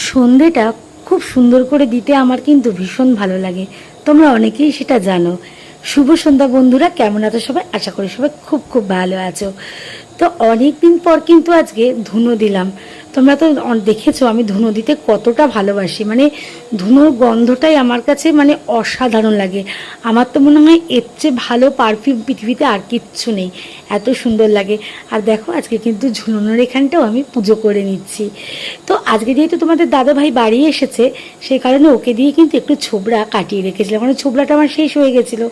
সন্ধেটা খুব সুন্দর করে দিতে আমার কিন্তু ভীষণ ভালো লাগে। তোমরা অনেকেই সেটা জানো। শুভ সন্ধ্যা বন্ধুরা, কেমন আছো সবাই? আশা করি সবাই খুব খুব ভালো আছো। তো অনেক দিন পর কিন্তু আজকে ধুনো দিলাম। তোমরা তো দেখেছো আমি ধুনো দিতে কতটা ভালোবাসি, মানে ধুনোর গন্ধটাই আমার কাছে মানে অসাধারণ লাগে। আমার তো মনে হয় এর চেয়ে ভালো পারফিউম পৃথিবীতে আর কিচ্ছু নেই, এত সুন্দর লাগে। আর দেখো আজকে কিন্তু ঝুলনের এখানটাও আমি পুজো করে নিচ্ছি। তো আজকে যেহেতু তোমাদের দাদা ভাই বাড়ি এসেছে, সেই কারণে ওকে দিয়ে কিন্তু একটু ছোবড়া কাটিয়ে রেখেছিলাম, মানে ছোবড়াটা আমার শেষ হয়ে গেছিলো।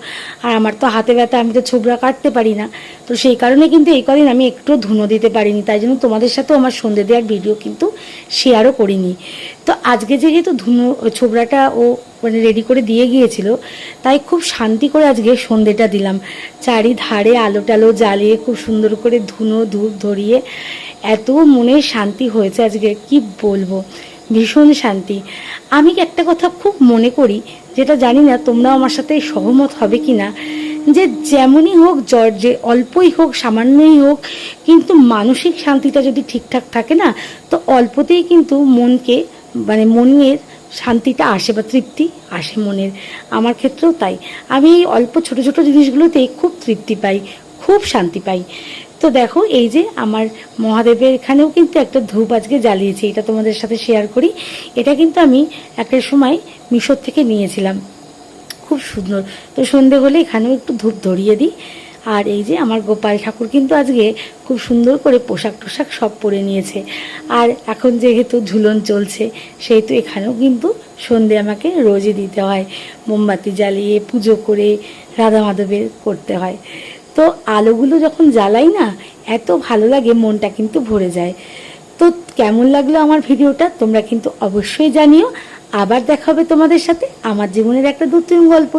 আর আমার তো হাতে ব্যথা, আমি তো ছোবড়া কাটতে পারি না। তো সেই কারণে কিন্তু এই কদিন আমি একটু ধুনো দিতে পারিনি, তাই জন্য তোমাদের সাথেও আমার সন্ধে দেওয়ার ভিডিও কিন্তু শেয়ারও করিনি। তো আজকে যেহেতু ধুনো ছোবড়াটা ও মানে রেডি করে দিয়ে গিয়েছিল, তাই খুব শান্তি করে আজকে সন্ধেটা দিলাম। চারিধারে আলো টালো জ্বালিয়ে খুব সুন্দর করে ধুনো ধূপ ধরিয়ে এত মনে শান্তি হয়েছে আজকে, কি বলবো, ভীষণ শান্তি। আমি একটা কথা খুব মনে করি, যেটা জানি না তোমরাও আমার সাথে সহমত হবে কি না, যে যেমনই হোক, জ্বর যে অল্পই হোক সামান্যই হোক, কিন্তু মানসিক শান্তিটা যদি ঠিকঠাক থাকে না, তো অল্পতেই কিন্তু মনকে মানে মনের শান্তিটা আসে বা তৃপ্তি আসে মনের। আমার ক্ষেত্রেও তাই। আমি এই অল্প ছোট ছোট জিনিসগুলোতেই খুব তৃপ্তি পাই, খুব শান্তি পাই। তো দেখো এই যে আমার মহাদেবের এখানেও কিন্তু একটা ধূপ আজকে জ্বালিয়েছি, এটা তোমাদের সাথে শেয়ার করি। এটা কিন্তু আমি একটা সময় মিশর থেকে নিয়েছিলাম, খুব সুন্দর। তো সন্ধে হলে এখানেও একটু ধূপ ধরিয়ে দিই। আর এই যে আমার গোপাল ঠাকুর কিন্তু আজকে খুব সুন্দর করে পোশাক টোশাক সব পরে নিয়েছে। আর এখন যেহেতু ঝুলন চলছে, সেহেতু এখানেও কিন্তু সন্ধে আমাকে রোজই দিতে হয়, মোমবাতি জ্বালিয়ে পুজো করে রাধা মাধবের করতে হয়। তো আলোগুলো যখন জ্বালাই না, এত ভালো লাগে, মনটা কিন্তু ভরে যায়। তো কেমন লাগলো আমার ভিডিওটা তোমরা কিন্তু অবশ্যই জানিও। আবার দেখা হবে তোমাদের সাথে আমার জীবনের একটা নতুন গল্প।